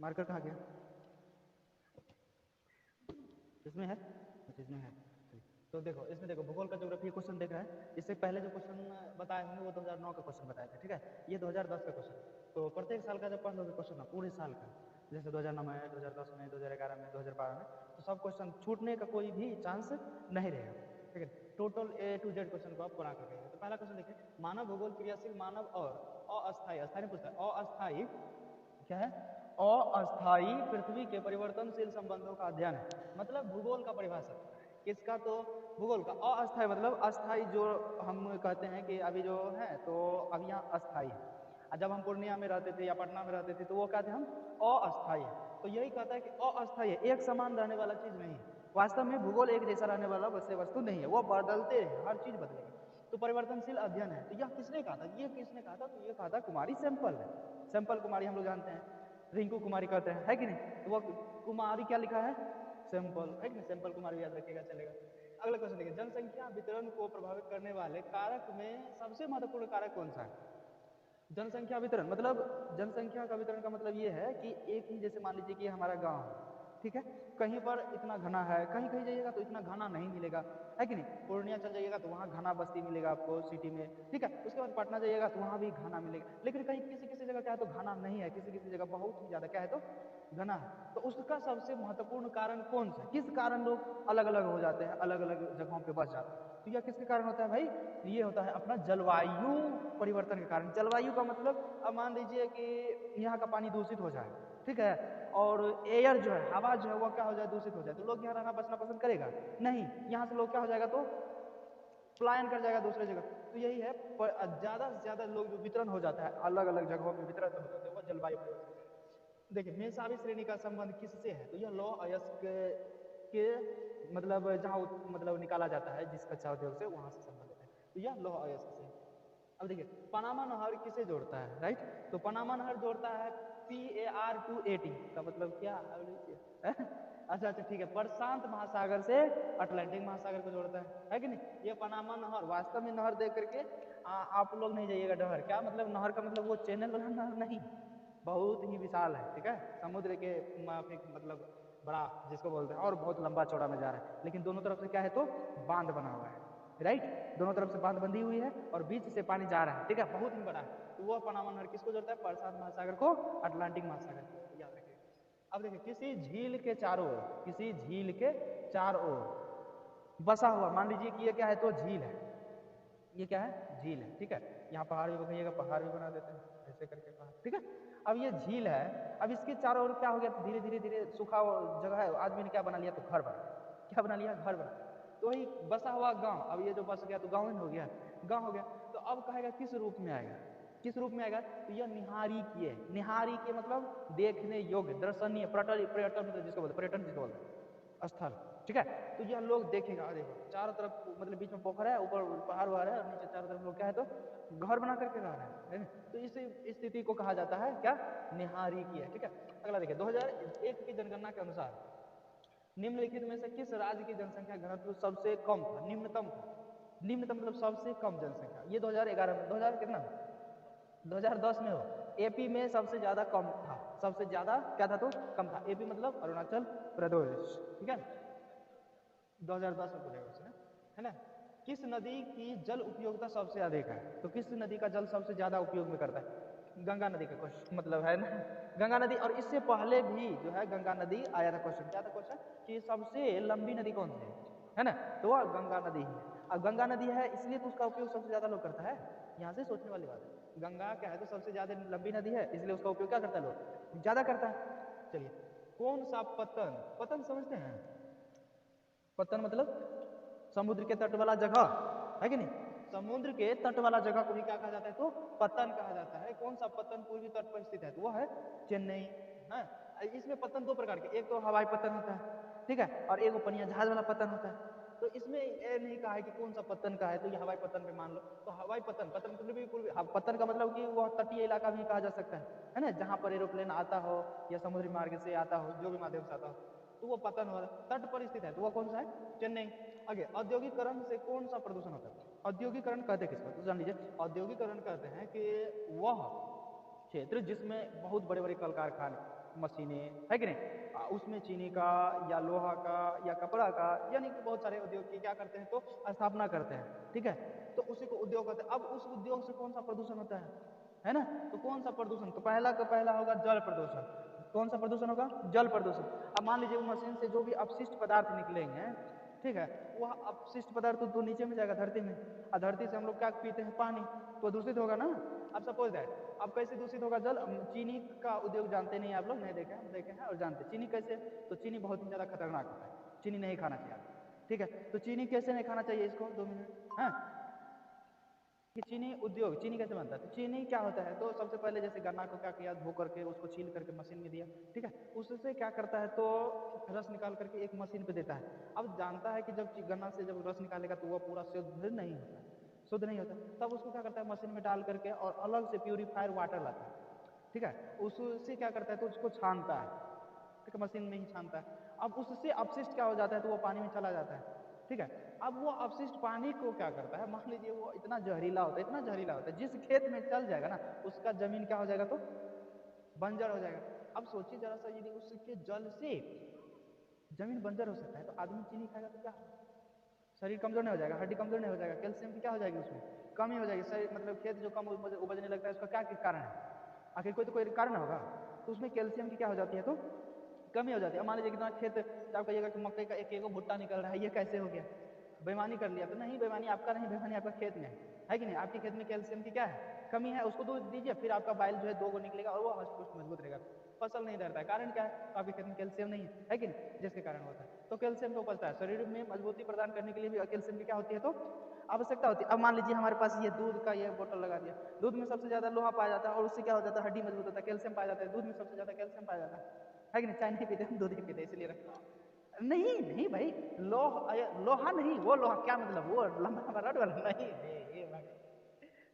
Marker कहाँ गया? इसमें है? अच्छा इसमें है। तो देखो इसमें देखो भूगोल का ज्योग्राफी क्वेश्चन देख रहा है। इससे पहले जो क्वेश्चन बताए होंगे वो 2009 का क्वेश्चन बताए थे, ठीक है। ये 2010 का क्वेश्चन। तो प्रत्येक साल का जब पढ़ लोगे क्वेश्चन ना पूरे साल का, जैसे 2009 में, 2010 में, 2011 में, 2012 में, तो सब क्वेश्चन छूटने का कोई भी चांस नहीं रहेगा, ठीक है। Total A to Z question को आप बना कर गए। तो पहला क्वेश्चन देखिए, मानव भूगोल क्रियाशील मानव और अस्थायी, अस्थायी नहीं पूछता है, अस्थायी क्या है? अस्थायी पृथ्वी के परिवर्तनशील संबंधों का अध्ययन है। मतलब भूगोल का परिभाषा किसका? तो भूगोल का। अस्थायी मतलब अस्थायी, जो हम कहते हैं कि अभी जो है तो अभी यहाँ अस्थायी है, और जब हम पूर्णिया में रहते थे या पटना में रहते थे तो वो कहते हैं हम अस्थायी है। तो यही कहता है कि अस्थायी है, एक समान रहने वाला चीज नहीं है। वास्तव में भूगोल एक जैसा रहने वाला वस्तु नहीं है, वो बदलते हैं, हर चीज बदलेगी। तो परिवर्तनशील अध्ययन है। तो यह किसने कहा था? ये किसने कहा था? तो ये कहा था कुमारी सैंपल ने। सैंपल कुमारी हम लोग जानते हैं, रिंकू कुमारी कहते हैं, है कि नहीं? तो वो कुमारी क्या लिखा है? सैंपल, है कि नहीं? सैंपल कुमारी याद रखिएगा, चलेगा। अगला क्वेश्चन देखिए, जनसंख्या वितरण को प्रभावित करने वाले कारक में सबसे महत्वपूर्ण कारक कौन सा है? जनसंख्या वितरण मतलब, जनसंख्या का वितरण का मतलब ये है कि एक ही, जैसे मान लीजिए कि हमारा गांव है, ठीक है, कहीं पर इतना घना है, कहीं कहीं जाइएगा तो इतना घना नहीं मिलेगा, है कि नहीं? पूर्णिया चल जाइएगा तो वहाँ घना बस्ती मिलेगा आपको सिटी में, ठीक है। उसके बाद पटना जाइएगा तो वहाँ भी घना मिलेगा, लेकिन कहीं किसी किसी जगह क्या है तो घना नहीं है, किसी किसी जगह बहुत ही ज्यादा क्या है तो घना है। तो उसका सबसे महत्वपूर्ण कारण कौन सा? किस कारण लोग अलग अलग हो जाते हैं, अलग अलग जगहों पे बस जाते हैं? तो यह किसके कारण होता है भाई? तो ये होता है अपना जलवायु परिवर्तन के कारण। जलवायु का मतलब, अब मान लीजिए कि यहाँ का पानी दूषित हो जाए, ठीक है, और एयर जो है, हवा जो है वो क्या हो जाए? दूषित हो जाए, तो लोग यहाँ रहना बसना पसंद करेगा नहीं। यहाँ से लोग क्या हो जाएगा तो पलायन कर जाएगा दूसरे जगह। तो यही है, ज्यादा से ज्यादा लोग जो वितरण हो जाता है, अलग अलग जगहों में वितरण हो जाते हैं, वो जलवायु परिवर्तन। देखिए मेषावी श्रेणी का संबंध किससे है? तो यह लौह अयस्क के मतलब जहाँ मतलब निकाला जाता है जिस कच्चा उद्योग से, वहां से संबंधित है। तो यह लौह अयस्क से। अब देखिए पनामा नहर किसे जोड़ता है? राइट, तो पनामा नहर जोड़ता है PAR to AT का मतलब क्या है? अच्छा अच्छा ठीक है, प्रशांत महासागर से अटलांटिक महासागर को जोड़ता है कि नहीं? ये पनामा नहर वास्तव में नहर देख करके आप लोग नहीं जाइएगा डहर। क्या मतलब नहर का मतलब वो चैनल वाला नहर नहीं, बहुत ही विशाल है, ठीक है, समुद्र के माफिक मतलब बड़ा जिसको बोलते हैं, और बहुत लंबा चौड़ा में जा रहा है, लेकिन दोनों तरफ से क्या है तो बांध बना हुआ है, राइट, दोनों तरफ से बांध बंधी हुई है और बीच से पानी जा रहा है, ठीक है, बहुत ही बड़ा है। तो वह पनामा नहर किसको जोड़ता है? प्रशांत महासागर को अटलांटिक महासागर को, याद रखिए। अब देखिए किसी झील के चारों ओर, किसी झील के चारों ओर बसा हुआ, मान लीजिए कि ये क्या है तो झील है, ये क्या है? झील है, ठीक है। यहाँ पहाड़ भी बनाइएगा, पहाड़ भी बना देते हैं ऐसे करके पहाड़, ठीक है। अब ये झील है, अब इसके चारों ओर क्या हो गया? धीरे धीरे धीरे सूखा जगह है, आदमी ने क्या बना लिया तो घर बना, क्या बना लिया? घर बना। तो वही बसा हुआ गांव, अब ये जो बस गया तो गांव ही हो गया, गांव हो गया। तो अब कहेगा किस रूप में आएगा? किस रूप में आएगा? तो यह निहारी की है। निहारी के मतलब देखने योग्य, दर्शनीय, पर्यटन मतलब जिसको बोलते, पर्यटन जिसको बोलते हैं स्थल, ठीक है। तो यह लोग देखेगा, देखो चारों तरफ मतलब बीच में पोखर है, ऊपर पहाड़ वहाड़ है और नीचे चारों तरफ लोग क्या है तो घर बना करके रह रहे हैं, है ना? तो इस स्थिति को कहा जाता है क्या? निहारी की है, ठीक है। अगला देखिए 2001 की जनगणना के अनुसार निम्नलिखित में से किस राज्य की जनसंख्या घनत्व सबसे कम था, निम्नतम था? निम्नतम मतलब सबसे कम जनसंख्या, ये 2011 में, 2000 कितना 2010 में हो, एपी में सबसे ज्यादा कम था, सबसे ज्यादा क्या था तो कम था। एपी मतलब अरुणाचल प्रदेश, ठीक है, 2010 में पूछेगा उसने, है ना। किस नदी की जल उपयोगिता सबसे अधिक है? तो किस नदी का जल सबसे ज्यादा उपयोग में करता है? गंगा नदी का क्वेश्चन मतलब है ना, गंगा नदी। और इससे पहले भी जो है गंगा नदी आया था क्वेश्चन, क्या था क्वेश्चन कि सबसे लंबी नदी कौन सी है ना, तो वह गंगा नदी ही है। अब गंगा नदी है इसलिए तो उसका उपयोग सबसे ज्यादा लोग करता है, यहाँ से सोचने वाली बात है। गंगा क्या है तो सबसे ज्यादा लंबी नदी है इसलिए उसका उपयोग क्या करता है लोग, ज्यादा करता है। चलिए कौन सा पतन, पतन समझते हैं? पतन मतलब समुद्र के तट वाला जगह, है कि नहीं? समुद्र के तट वाला जगह को भी क्या कहा जाता है तो पतन कहा जाता है। कौन सा पतन पूर्वी तट पर स्थित है? तो वह है चेन्नई, है। इसमें पतन दो प्रकार के, एक तो हवाई पतन होता है, ठीक है, और एक पनिया जहाज वाला पतन होता है। तो इसमें ये नहीं कहा है कि कौन सा पतन का है, तो ये हवाई पतन पे मान लो। तो हवाई पतन, पतन मतलब बिल्कुल, पतन का मतलब कि वह तटीय इलाका भी कहा जा सकता है ना, जहां पर एरोप्लेन आता हो या समुद्री मार्ग से आता हो, जो भी माध्यम से आता हो, तो वो पतन हो रहा है, तट पर स्थित है, तो वो कौन सा है? चेन्नई। आगे औद्योगिकरण से कौन सा प्रदूषण होता है? औद्योगिकरण कहते किसको तो जान लीजिए, औद्योगिकरण कहते हैं कि वह क्षेत्र जिसमें बहुत बड़े बड़े कल कारखाने, मशीनें, है कि नहीं? उसमें चीनी का या लोहा का या कपड़ा का, यानी कि बहुत सारे उद्योग की क्या करते हैं तो स्थापना करते हैं, ठीक है? तो उसी को उद्योग कहते हैं। अब उस उद्योग से कौन सा प्रदूषण होता है ना? तो कौन सा प्रदूषण? तो पहला का पहला होगा जल प्रदूषण। कौन सा प्रदूषण होगा? जल प्रदूषण। अब मान लीजिए वो मशीन से जो भी अपशिष्ट पदार्थ निकलेंगे, ठीक है, वह अपशिष्ट पदार्थ तो नीचे में जाएगा धरती में, और धरती से हम लोग क्या पीते हैं? पानी, तो दूषित होगा ना। अब सपोज दैट, अब कैसे दूषित होगा जल? चीनी का उद्योग जानते नहीं आप लोग, नहीं देखे, हम देखे हैं और जानते हैं चीनी कैसे। तो चीनी बहुत ही ज्यादा खतरनाक होता है, चीनी नहीं खाना चाहिए, ठीक है? तो चीनी कैसे नहीं खाना चाहिए, इसको 2 मिनट। हाँ, कि चीनी उद्योग, चीनी कैसे बनता है? तो चीनी क्या होता है, तो सबसे पहले जैसे गन्ना को क्या किया, धो करके उसको छील करके मशीन में दिया, ठीक है? उससे क्या करता है तो रस निकाल करके एक मशीन पे देता है। अब जानता है कि जब गन्ना से जब रस निकालेगा तो वह पूरा शुद्ध नहीं होता, शुद्ध नहीं होता, तब उसको क्या करता है मशीन में डाल करके और अलग से प्यूरीफायर वाटर लाता है, ठीक है? उससे क्या करता है तो उसको छानता है, ठीक है? मशीन में ही छानता है। अब उससे अपशिष्ट क्या हो जाता है तो वो पानी में चला जाता है, ठीक है? अब वो अपशिष्ट पानी को क्या करता है, मान लीजिए वो इतना जहरीला होता है, इतना जहरीला होता है, जिस खेत में चल जाएगा ना उसका जमीन क्या हो जाएगा तो बंजर हो जाएगा। अब सोचिए जरा सा, यदि उसके जल से जमीन बंजर हो सकता है, तो आदमी चीनी खाएगा तो क्या होगा? शरीर कमजोर नहीं हो जाएगा? हड्डी कमजोर नहीं हो जाएगा? कैल्शियम की क्या हो जाएगी उसमें? कमी हो जाएगी। शरीर मतलब खेत जो कम उपजने लगता है, उसका क्या कारण है? आखिर कोई तो कोई कारण होगा। तो उसमें कैल्शियम की क्या हो जाती है तो कमी हो जाती है। मान लीजिए कितना खेत, आप कहिएगा कि मकई का एक एक भुट्टा निकल रहा है, ये कैसे हो गया? बेईमानी कर लिया। तो नहीं, बेईमानी आपका नहीं, बेईमानी आपका खेत में है कि नहीं? आपके खेत में कैल्शियम की क्या है? कमी है, उसको दूध दीजिए, फिर आपका बाइल जो है 2 गो निकलेगा और वो हष्ट-पुष्ट मजबूत रहेगा, फसल नहीं डरता है। कारण क्या है? तो आपके खेत में कैल्शियम नहीं है कि नहीं? जिसके कारण होता है। तो कैल्शियम को उपजता है, शरीर में मजबूती प्रदान करने के लिए भी कैल्शियम की क्या होती है तो आवश्यकता होती है। अब मान लीजिए हमारे पास ये दूध का ये बोतल लगा दिया, दूध में सबसे ज्यादा लोहा पाया जाता है और उससे क्या हो जाता है? हड्डी मजबूत होता है, कैल्शियम पाया जाता है, दूध में सबसे ज्यादा कैल्शियम पाया जाता है कि नहीं? चाय नहीं पीते हम, दूध ही पीते, इसलिए रखा। नहीं नहीं भाई, लोहा नहीं, वो लोहा क्या मतलब? वो लंबा लंबा रड वाला नहीं, ये भाई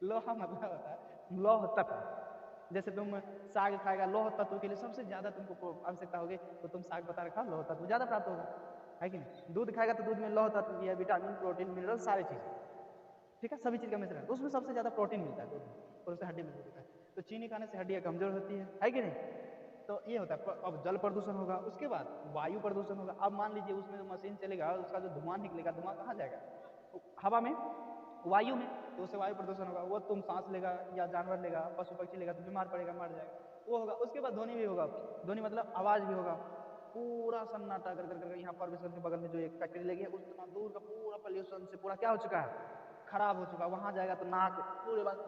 लोहा मतलब होता है लौह तत्व। जैसे तुम साग खाएगा, लौह तत्व के लिए सबसे ज्यादा तुमको आवश्यकता होगी, तो तुम साग बता रखा, लौह तत्व ज्यादा प्राप्त होगा, है कि नहीं? दूध खाएगा तो दूध में लौह तत्व भी है, विटामिन, प्रोटीन, मिनरल, सारी चीज, ठीक है? सभी चीज का मिश्रण, तो उसमें सबसे ज्यादा प्रोटीन मिलता है दूध में, और उससे हड्डी मजबूत होता है। तो चीनी खाने से हड्डियां कमजोर होती है कि नहीं? तो ये होता है। अब जल प्रदूषण होगा, उसके बाद वायु प्रदूषण होगा। अब मान लीजिए उसमें जो मशीन चलेगा, उसका जो धुआं निकलेगा, धुआं कहाँ जाएगा? हवा में, वायु में, तो उससे वायु प्रदूषण होगा। वो तुम सांस लेगा या जानवर लेगा, पशु पक्षी लेगा तो बीमार पड़ेगा, मर जाएगा, वो होगा। उसके बाद ध्वनि भी होगा, ध्वनि मतलब आवाज भी होगा, पूरा सन्नाटा कर कर कर। यहाँ परमेश्वर के बगल में जो एक फैक्ट्री लगी है, उतना दूर का पूरा पोल्यूशन से पूरा क्या हो चुका है? खराब हो चुका है। वहां जाएगा तो नाक पूरे बात,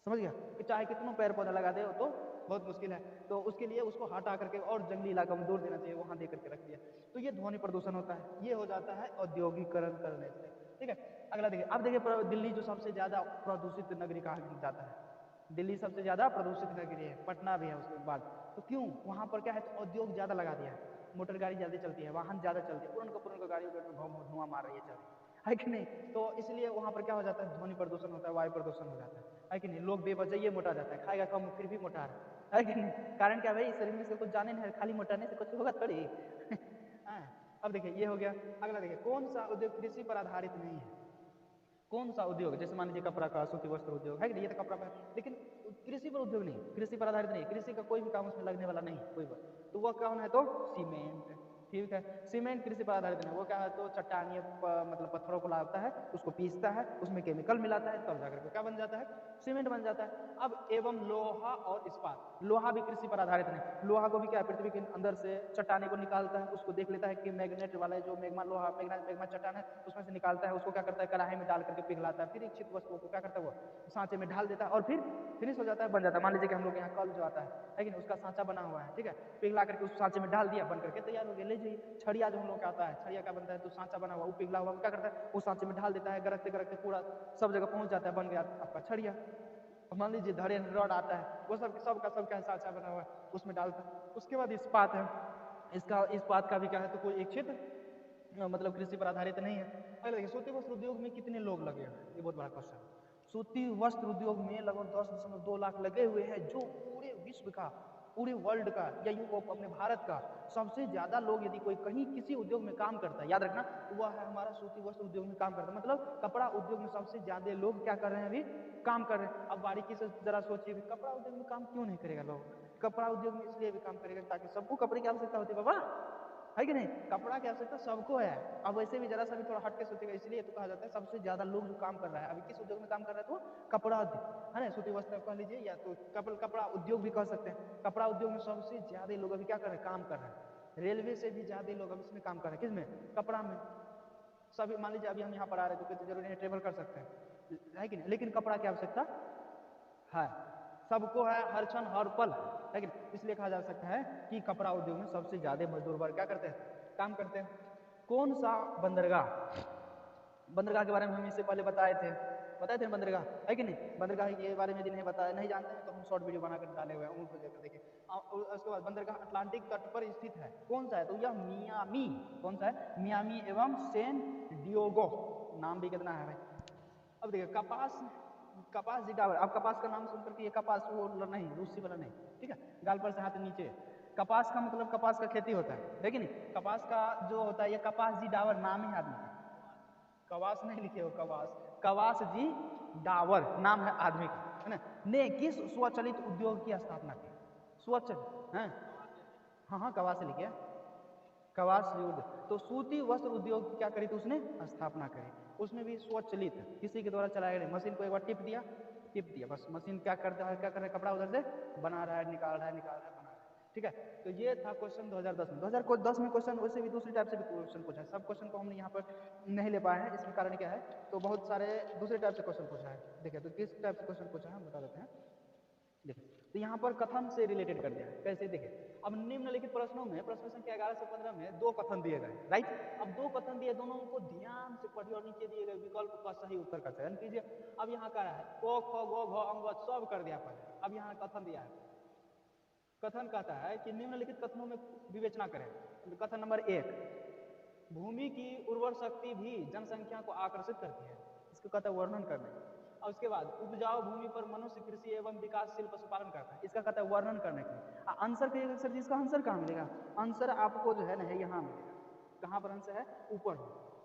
समझ गया? कि चाहे कितनों पेड़ पौधा लगा दे तो बहुत मुश्किल है। तो उसके लिए उसको हटा करके और जंगली इलाका में दूर देना चाहिए, वहां दे करके रख दिया। तो ये ध्वनि प्रदूषण होता है, ये हो जाता है औद्योगिकरण करने से, ठीक है? अगला देखिए, अब देखिए दिल्ली जो सबसे ज्यादा प्रदूषित नगरी कहा जाता है, दिल्ली सबसे ज्यादा प्रदूषित नगरी है, पटना भी है उसके बाद। तो क्यों? वहां पर क्या है तो औद्योग ज्यादा लगा दिया है, मोटर गाड़ी ज्यादा चलती है, वाहन ज्यादा चलती है, पुरन गाड़ी धुआं मार रही है, चल रही है कि नहीं? तो इसलिए वहां पर क्या हो जाता है? ध्वनि प्रदूषण होता है, वायु प्रदूषण हो जाता है कि नहीं? लोग बेवजह मोटा जाता है, खाएगा कम फिर भी मोटा रहा है कि नहीं? कारण क्या भाई? शरीर में से कुछ जाने नहीं, खाली मोटाने से कुछ होगा थोड़ी। अब देखिए ये हो गया। अगला देखिए, कौन सा उद्योग कृषि पर आधारित नहीं है? कौन सा उद्योग? जैसे मान लीजिए कपड़ा का, सूती वस्त्र उद्योग है कि नहीं? ये तो कपड़ा का, लेकिन कृषि पर उद्योग नहीं, कृषि पर आधारित नहीं, कृषि का कोई भी काम उसमें लगने वाला नहीं कोई बात। तो वह कौन है तो सीमेंट, ठीक है? सीमेंट कृषि पर आधारित नहीं। वो क्या है तो चट्टानी मतलब पत्थरों को लाता है, उसको पीसता है, उसमें केमिकल मिलाता है, तब जाकर के क्या बन जाता है? सीमेंट बन जाता है। अब एवं लोहा और इस्पात, लोहा भी कृषि पर आधारित नहीं। लोहा को भी क्या, पृथ्वी के अंदर से चट्टाने को निकालता है, उसको देख लेता है कि मैग्नेट वाला जो मैग्मा लोहा, मैग्मा चट्टान है, उसमें से निकालता है, उसको क्या करता है कढ़ाई में डाल करके पिघलाता है, फिर इच्छित वस्तुओं को क्या करता है वो सांचे में ढाल देता है और फिर फिनिश हो जाता है, बन जाता है। मान लीजिए कि हम लोग यहाँ कल जो आता है कि नहीं, उसका सांचा बना हुआ है, ठीक है? पिघला करके उस सांचे में डाल दिया, बन करके तैयार हो गया, ले जाइए। छड़िया जो हम लोग का आता है, छड़िया क्या बनता है तो सांचा बना हुआ, वो पिघला हुआ क्या करता है, उस सांचे में ढाल देता है, गरकते गरकते पूरा सब जगह पहुंच जाता है, बन गया आपका छड़िया। मान लीजिए धड़े रॉड आता है, वो सब का सांचा बना हुआ है, उसमें डालता है। उसके बाद इस्पात है, इसका इस्पात का भी क्या है तो कोई एक क्षेत्र मतलब कृषि पर आधारित नहीं है। अगर देखिए सूती वस्त्र उद्योग में कितने लोग लगे हुए हैं, ये बहुत बड़ा क्वेश्चन है। सूती वस्त्र उद्योग में लगभग 10.2 लाख लगे हुए हैं, जो पूरे विश्व का, पूरे वर्ल्ड का या यूं अपने भारत का सबसे ज्यादा लोग यदि कोई कहीं किसी उद्योग में काम करता है, याद रखना, तो वह है हमारा सूती वस्त्र उद्योग में काम करता है। मतलब कपड़ा उद्योग में सबसे ज्यादा लोग क्या कर रहे हैं अभी? काम कर रहे हैं। अब बारीकी से जरा सोचिए, कपड़ा उद्योग में काम क्यों नहीं करेगा लोग? कपड़ा उद्योग में इसलिए भी काम करेगा ताकि सबको कपड़े की आवश्यकता होती है बाबा, है कि नहीं, कपड़ा की आवश्यकता सबको है। अब वैसे भी जरा सा भी थोड़ा हट के सोचेगा, इसलिए तो कहा जाता है सबसे ज्यादा लोग जो काम कर रहा है अभी किस उद्योग में काम कर रहा है, तो कपड़ा उद्योग, है ना, सूती वस्त्र कह लीजिए या तो कपड़ा उद्योग भी कह सकते हैं। कपड़ा उद्योग में सबसे ज्यादा लोग अभी क्या कर रहे हैं, काम कर रहे हैं। रेलवे से भी ज्यादा लोग अभी इसमें काम कर रहे हैं, किसमें, कपड़ा में। सभी मान लीजिए अभी हम यहाँ पर आ रहे हैं तो जरूरी नहीं ट्रेवल कर सकते हैं, है कि नहीं, लेकिन कपड़ा की आवश्यकता है, सबको है, हर क्षण हर पल, लेकिन इसलिए कहा जा सकता है कि कपड़ा उद्योग में सबसे ज्यादा मजदूर वर्ग क्या करते हैं, काम करते हैं। कौन सा बंदरगाह, बंदरगाह के बारे में हम इससे पहले बताए थे बंदरगाह, है कि नहीं, बंदरगाह के बारे में यदि नहीं बताया, नहीं जानते हैं तो हम शॉर्ट वीडियो बनाकर डाले हुए हैं, उनको देखकर देखिए। उसके बाद बंदरगाह अटलांटिक तट पर स्थित है, कौन सा है, तो यह मियामी, कौन सा है, मियामी एवं सैन डिएगो, नाम भी कितना है भाई। अब देखिए कपास जिडावर, अब कपास का नाम सुनकर के ये कपास वो नहीं, रूसी वाला नहीं, ठीक है, गाल पर से हाथ नीचे, कपास का मतलब कपास का खेती होता है कि नहीं, कपास का जो होता है ये कपास जी डावर, नाम ही आदमी, कवास नहीं लिखे हो, कवास जी डावर नाम है आदमी का, है ना, ने किस स्वचालित उद्योग की स्थापना की, स्वचालित है, हाँ कवास से लिखिए, कवास युद्ध, तो सूती वस्त्र उद्योग की क्या करी थी उसने, स्थापना करी, उसमें भी स्वचालित, किसी के द्वारा चलाया गया, मशीन को एक बार टिप दिया बस, मशीन क्या करता है, क्या कर रहा है, कपड़ा उधर से बना रहा है, निकाल रहा है, बना रहा है, ठीक है। तो ये था क्वेश्चन 2010 में। 2010 में क्वेश्चन वैसे भी दूसरी टाइप से भी क्वेश्चन पूछा है, सब क्वेश्चन को हमने यहाँ पर नहीं ले पाए हैं, इसमें कारण क्या है, तो बहुत सारे दूसरे टाइप से क्वेश्चन पूछा है। देखिए तो किस टाइप से क्वेश्चन पूछा है हम बता देते हैं। देखिए तो यहाँ पर कथन से रिलेटेड कर दिया है, कैसे, देखिए अब निम्नलिखित प्रश्नों में प्रश्न संख्या 11 से 15 में दो कथन दिए गए, राइट, अब दो कथन दिए, दोनों को ध्यान से पढ़िए और नीचे दिए गए विकल्प का सही उत्तर का चयन कीजिए। अब यहाँ क्या है, क ख ग घ अंग सब कर दिया पहले, अब यहाँ कथन दिया है, कथन कहता है कि निम्नलिखित कथनों में विवेचना करें। कथन नंबर 1, भूमि की उर्वर शक्ति भी जनसंख्या को आकर्षित करती है, इसको कहता है वर्णन करने। और उसके बाद उपजाऊ भूमि पर मनुष्य कृषि एवं विकासशील पशुपालन करता है, इसका कहता है वर्णन करने के लिए। आंसर कहिएगा सर, जिसका आंसर कहाँ मिलेगा, आंसर आपको जो है ना यहाँ मिलेगा, कहाँ पर आंसर है, ऊपर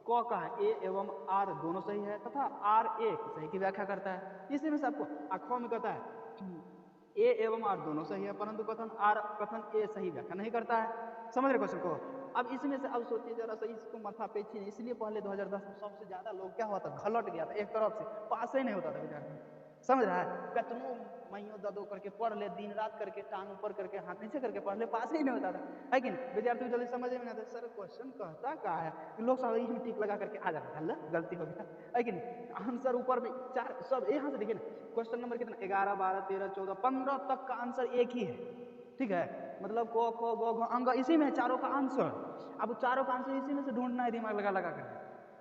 क का है, ए एवं आर दोनों सही है तथा आर एक सही की व्याख्या करता है, इसी में से आपको ख में कहता है ए एवं आर दोनों सही है, परंतु कथन ए सही व्याख्या नहीं करता है, समझ रहे क्वेश्चन को। अब इसमें से अब सोचिए जरा सा, इसको माथा पेची नहीं, इसलिए पहले 2010 में सबसे ज्यादा लोग क्या हुआ था, घलट गया था, एक तरफ से पास ही नहीं होता था विद्यार्थी, समझ रहा है, कतनों महीनों दो करके पढ़ ले, दिन रात करके, टांग ऊपर करके हाथ नीचे करके पढ़ ले, पास ही नहीं होता था, है कि नहीं, विद्यार्थी को जल्दी समझ में नहीं आता, सर क्वेश्चन कहता क्या है, लोग सब इसमें टिक लगा करके आ जाता था, गलती हो गया, है कि नहीं, आंसर ऊपर में चार सब यहाँ से देखिए ना, क्वेश्चन नंबर कितना, 11 12 13 14 15 तक का आंसर एक ही है, ठीक है, मतलब क ख ग घ अंग इसी में है चारों का आंसर। अब चारों का आंसर इसी में से ढूंढना है, दिमाग लगा लगा कर,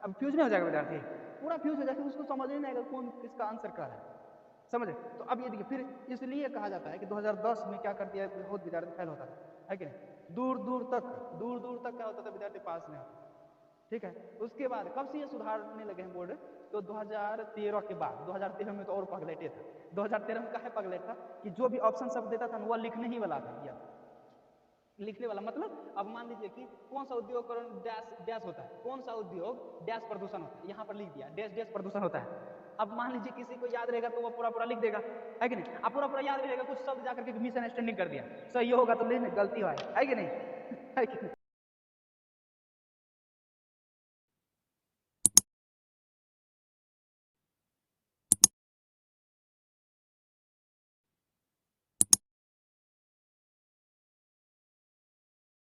अब फ्यूज नहीं हो जाएगा विद्यार्थी, पूरा फ्यूज हो जाएगा, उसको समझ ही नहीं आएगा कौन किसका आंसर क्या है, समझे। तो अब ये देखिए, फिर इसलिए कहा जाता है कि 2010 में क्या कर दिया, बहुत विद्यार्थी फेल होता है कि नहीं, दूर दूर तक क्या होता था, विद्यार्थी पास नहीं होता, ठीक है। उसके बाद कब से ये सुधारने लगे हैं बोर्ड, तो 2013 के बाद, 2013 में तो और पगलेटे था, 2013 में काहे पगलेट था कि जो भी ऑप्शन सब देता था वो लिखने ही वाला था, या लिखने वाला मतलब, अब मान लीजिए कि कौन सा उद्योग डैश डैश होता है, कौन सा उद्योग डैश प्रदूषण होता है, यहाँ पर लिख दिया डैश डैश प्रदूषण होता है। अब मान लीजिए किसी को याद रहेगा तो वो पूरा पूरा लिख देगा, है कि नहीं, अब पूरा पूरा याद रहेगा, कुछ शब्द जाकर के मिसअंडरस्टैंडिंग कर दिया, सही होगा तो लेने गलती है कि नहीं है कि नहीं?